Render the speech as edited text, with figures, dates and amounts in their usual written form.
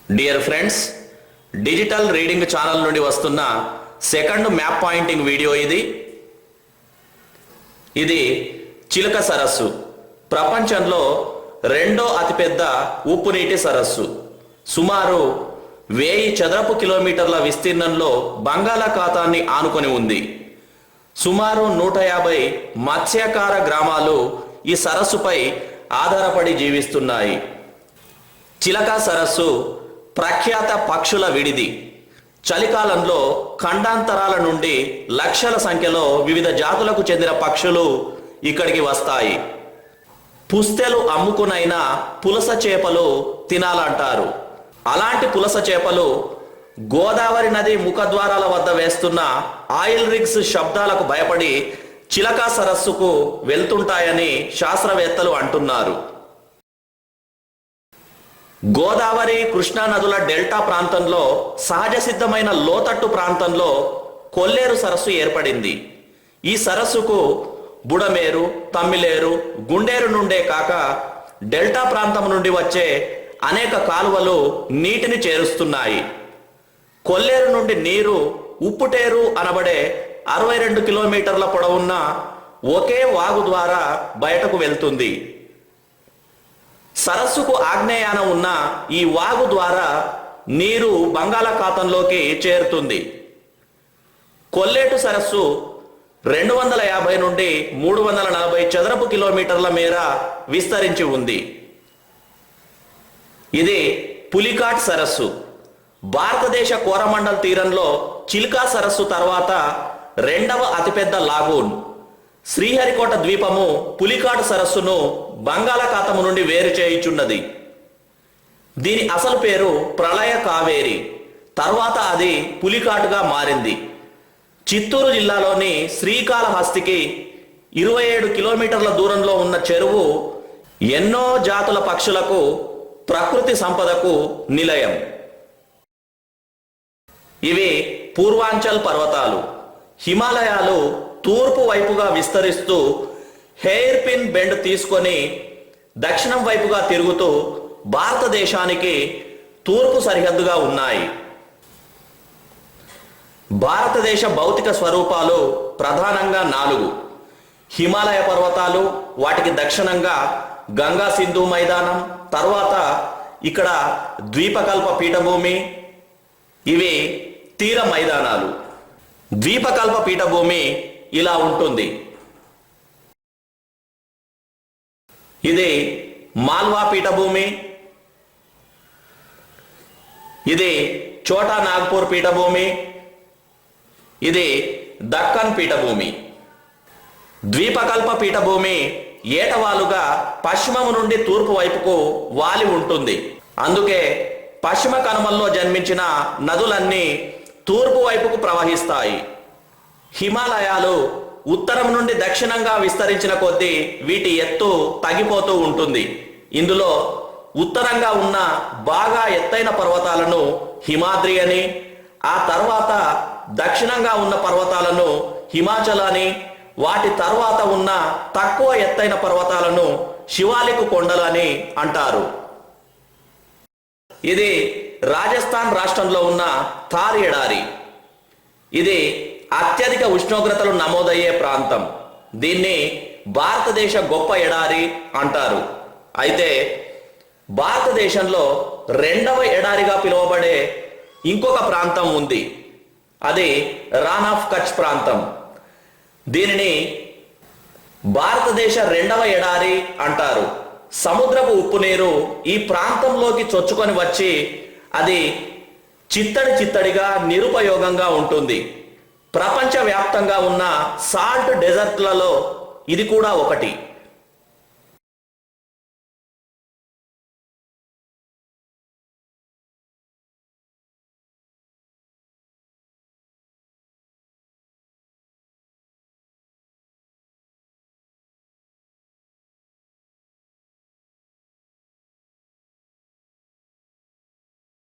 Dear friends, digital reading channel నుండి వస్తున్న second map pointing video ఇది చిలక సరస్సు. ప్రపంచంలో రెండో అతిపెద్ద ఉప్పునీటి సరస్సు. సుమారు 1000 చదరపు కిలోమీటర్ల విస్తీర్ణంలో బంగాళాఖాతాన్ని ఆనుకొని ఉంది. సుమారు 150 మత్స్యకార గ్రామాలు ఈ సరస్సుపై ఆధారపడి జీవిస్తున్నాయి. చిలక సరస్సు ప్రఖ్యాత పక్షుల విడిది. చలికాలంలో ఖండాంతరాల నుండి లక్షల సంఖ్యలో వివిధ జాతులకు చెందిన పక్షులు ఇక్కడికి వస్తాయి. పుస్తెలు అమ్ముకునైనా పులస చేపలు తినాలంటారు. అలాంటి పులస చేపలు గోదావరి నది ముఖద్వారాల వద్ద వేస్తున్న ఆయిల్ రిగ్స్ శబ్దాలకు భయపడి చిలక సరస్సుకు వెళ్తుంటాయని శాస్త్రవేత్తలు అంటున్నారు. గోదావరి కృష్ణా నదుల డెల్టా ప్రాంతంలో సహజ సిద్ధమైన లోతట్టు ప్రాంతంలో కొల్లేరు సరస్సు ఏర్పడింది. ఈ సరస్సుకు బుడమేరు, తమ్మిలేరు, గుండేరు నుండే కాక డెల్టా ప్రాంతం నుండి వచ్చే అనేక కాలువలు నీటిని చేరుస్తున్నాయి. కొల్లేరు నుండి నీరు ఉప్పుటేరు అనబడే 62 కిలోమీటర్ల పొడవున్న ఒకే వాగు ద్వారా బయటకు వెళ్తుంది. సరస్సుకు ఆగ్నేయాన ఉన్న ఈ వాగు ద్వారా నీరు బంగాళాఖాతంలోకి చేరుతుంది. కొల్లేటు సరస్సు 250 నుండి 340 చదరపు కిలోమీటర్ల మేర విస్తరించి ఉంది. ఇది పులికాట్ సరస్సు. భారతదేశ కోరమండల్ తీరంలో చిల్కా సరస్సు తర్వాత రెండవ అతిపెద్ద లాగూన్. శ్రీహరికోట ద్వీపము పులికాట్ సరస్సును బంగాళాఖాతము నుండి వేరు చేయుచున్నది. దీని అసలు పేరు ప్రళయ కావేరి. తర్వాత అది పులికాటుగా మారింది. చిత్తూరు జిల్లాలోని శ్రీకాళహస్తికి 27 కిలోమీటర్ల దూరంలో ఉన్న చెరువు ఎన్నో జాతుల పక్షులకు ప్రకృతి సంపదకు నిలయం. ఇవి పూర్వాంచల్ పర్వతాలు. హిమాలయాలు తూర్పు వైపుగా విస్తరిస్తూ హెయిర్ పిన్ బెండ్ తీసుకొని దక్షిణం వైపుగా తిరుగుతూ భారతదేశానికి తూర్పు సరిహద్దుగా ఉన్నాయి. భారతదేశ భౌతిక స్వరూపాలు ప్రధానంగా 4. హిమాలయ పర్వతాలు, వాటికి దక్షిణంగా గంగా సింధు మైదానం, తర్వాత ఇక్కడ ద్వీపకల్ప పీఠభూమి. ఇవి తీర మైదానాలు. ద్వీపకల్ప పీఠభూమి ఇలా ఉంటుంది. ఇది మాల్వా పీఠభూమి. ఇది చోటా నాగ్పూర్ పీఠభూమి. ఇది దక్కన్ పీఠభూమి. ద్వీపకల్ప పీఠభూమి ఏటవాలుగా పశ్చిమము నుండి తూర్పు వైపుకు వాలి ఉంటుంది. అందుకే పశ్చిమ కనుమల్లో జన్మించిన నదులన్నీ తూర్పు వైపుకు ప్రవహిస్తాయి. హిమాలయాలు ఉత్తరం నుండి దక్షిణంగా విస్తరించిన కొద్దీ వీటి ఎత్తు తగ్గిపోతూ ఉంటుంది. ఇందులో ఉత్తరంగా ఉన్న బాగా ఎత్తైన పర్వతాలను హిమాద్రి అని, ఆ తర్వాత దక్షిణంగా ఉన్న పర్వతాలను హిమాచల్ అని, వాటి తర్వాత ఉన్న తక్కువ ఎత్తైన పర్వతాలను శివాలిక్ కొండలు అని అంటారు. ఇది రాజస్థాన్ రాష్ట్రంలో ఉన్న థార్ ఎడారి. ఇది అత్యధిక ఉష్ణోగ్రతలు నమోదయ్యే ప్రాంతం. దీన్ని భారతదేశ గొప్ప ఎడారి అంటారు. అయితే భారతదేశంలో రెండవ ఎడారిగా పిలువబడే ఇంకొక ప్రాంతం ఉంది. అది రాన్ ఆఫ్ కచ్ ప్రాంతం. దీనిని భారతదేశ రెండవ ఎడారి అంటారు. సముద్రపు ఉప్పు నీరు ఈ ప్రాంతంలోకి చొచ్చుకొని వచ్చి అది చిత్తడిగా నిరుపయోగంగా ఉంటుంది. ప్రపంచవ్యాప్తంగా ఉన్న సాల్ట్ డెజర్ట్లలో ఇది కూడా ఒకటి.